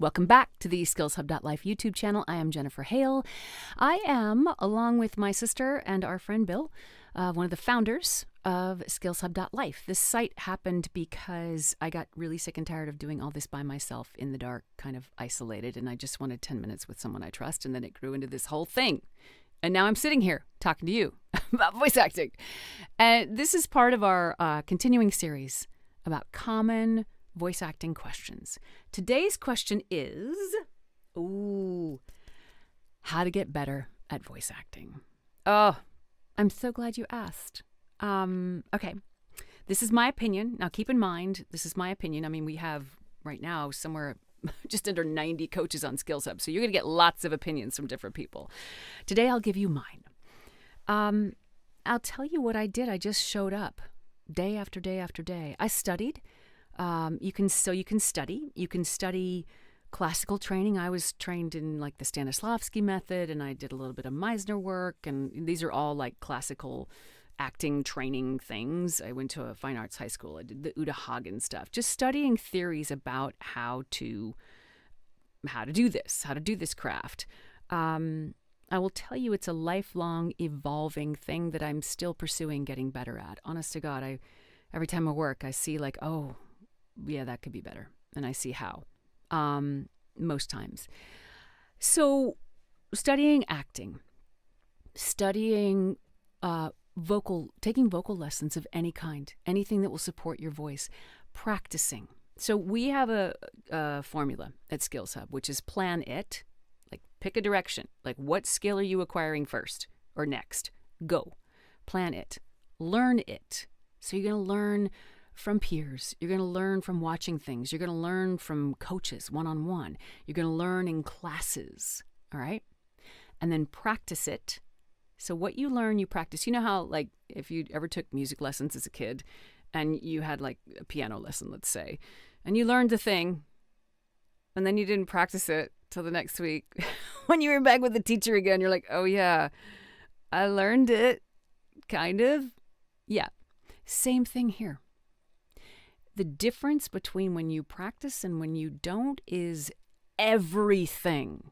Welcome back to the SkillsHub.life YouTube channel. I am Jennifer Hale. I am, along with my sister and our friend Bill, one of the founders of SkillsHub.life. This site happened because I got really sick and tired of doing all this by myself in the dark, kind of isolated, and I just wanted 10 minutes with someone I trust, and then it grew into this whole thing. And now I'm sitting here talking to you about voice acting. And this is part of our continuing series about common voice acting questions. Today's question is, how to get better at voice acting. Oh, I'm so glad you asked. Okay, this is my opinion. Now keep in mind, this is my opinion. I mean, we have right now somewhere just under 90 coaches on SkillsHub, so you're going to get lots of opinions from different people. Today I'll give you mine. I'll tell you what I did. I just showed up day after day after day. I studied. You can study classical training. I was trained in like the Stanislavski method, and I did a little bit of Meisner work, and these are all like classical acting training things. I went to a fine arts high school. I did the Uta Hagen stuff, just studying theories about how to do this craft. I will tell you, it's a lifelong evolving thing that I'm still pursuing getting better at. Honest to God, every time I work, I see like, oh, yeah, that could be better. And I see how, most times. So studying acting, studying taking vocal lessons of any kind, anything that will support your voice, practicing. So we have a formula at SkillsHub, which is plan it, like pick a direction, like what skill are you acquiring first or next? Go. Plan it. Learn it. So you're going to learn from peers. You're going to learn from watching things. You're going to learn from coaches one-on-one. You're going to learn in classes, all right? And then practice it. So what you learn, you practice. You know how, like, if you ever took music lessons as a kid and you had, like, a piano lesson, let's say, and you learned the thing, and then you didn't practice it till the next week. When you were back with the teacher again, you're like, oh, yeah, I learned it, kind of. Yeah. Same thing here. The difference between when you practice and when you don't is everything.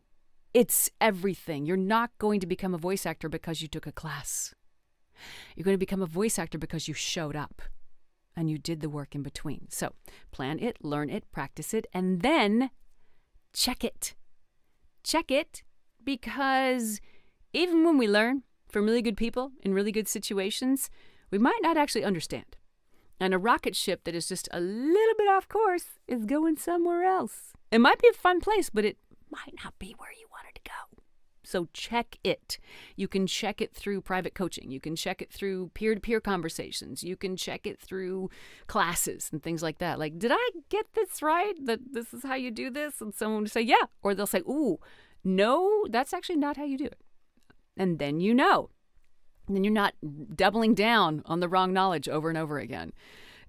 It's everything. You're not going to become a voice actor because you took a class. You're going to become a voice actor because you showed up and you did the work in between. So plan it, learn it, practice it, and then check it. Check it, because even when we learn from really good people in really good situations, we might not actually understand. And a rocket ship that is just a little bit off course is going somewhere else. It might be a fun place, but it might not be where you wanted to go. So check it. You can check it through private coaching. You can check it through peer-to-peer conversations. You can check it through classes and things like that. Like, did I get this right? That this is how you do this? And someone will say, yeah. Or they'll say, ooh, no, that's actually not how you do it. And then you know. And then you're not doubling down on the wrong knowledge over and over again.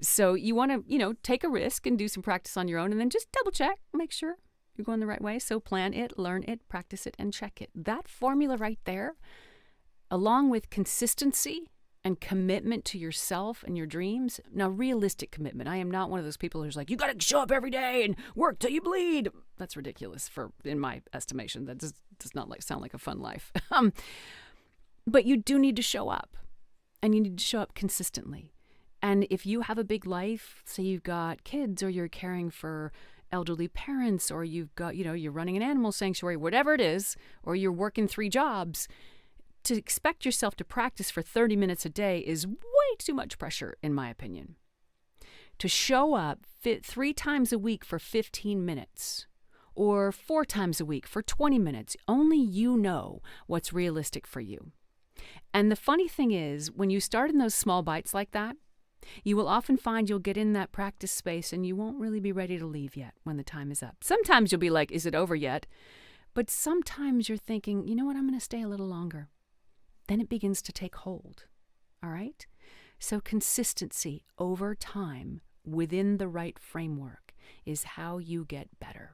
So you want to, take a risk and do some practice on your own, and then just double check, make sure you're going the right way. So plan it, learn it, practice it, and check it. That formula right there, along with consistency and commitment to yourself and your dreams. Now, realistic commitment. I am not one of those people who's like, you got to show up every day and work till you bleed. That's ridiculous in my estimation. That does not sound like a fun life. But you do need to show up, and you need to show up consistently. And if you have a big life, say you've got kids, or you're caring for elderly parents, or you've got, you're running an animal sanctuary, whatever it is, or you're working 3 jobs, to expect yourself to practice for 30 minutes a day is way too much pressure, in my opinion. To show up 3 times a week for 15 minutes, or 4 times a week for 20 minutes, only you know what's realistic for you. And the funny thing is, when you start in those small bites like that, you will often find you'll get in that practice space and you won't really be ready to leave yet when the time is up. Sometimes you'll be like, is it over yet? But sometimes you're thinking, you know what, I'm going to stay a little longer. Then it begins to take hold. All right? So consistency over time within the right framework is how you get better.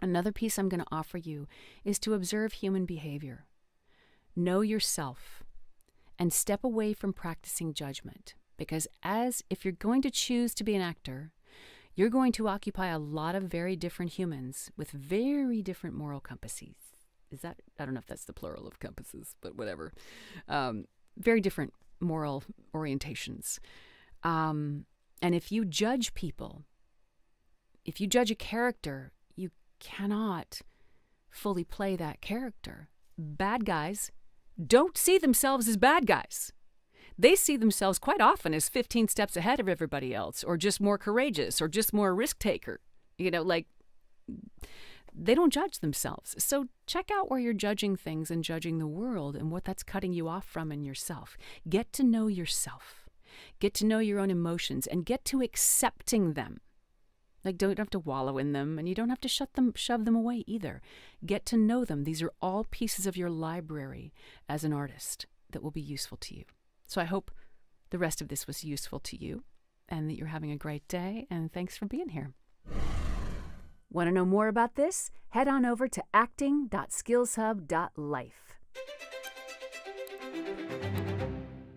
Another piece I'm going to offer you is to observe human behavior. Know yourself and step away from practicing judgment, because if you're going to choose to be an actor, you're going to occupy a lot of very different humans with very different moral compasses. I don't know if that's the plural of compasses, but whatever. Very different moral orientations. And if you judge people, if you judge a character, you cannot fully play that character. Bad guys don't see themselves as bad guys. They see themselves quite often as 15 steps ahead of everybody else, or just more courageous, or just more risk taker. They don't judge themselves. So check out where you're judging things and judging the world and what that's cutting you off from in yourself. Get to know yourself. Get to know your own emotions and get to accepting them. Don't have to wallow in them, and you don't have to shove them away either. Get to know them. These are all pieces of your library as an artist that will be useful to you. So I hope the rest of this was useful to you and that you're having a great day, and thanks for being here. Want to know more about this? Head on over to acting.skillshub.life.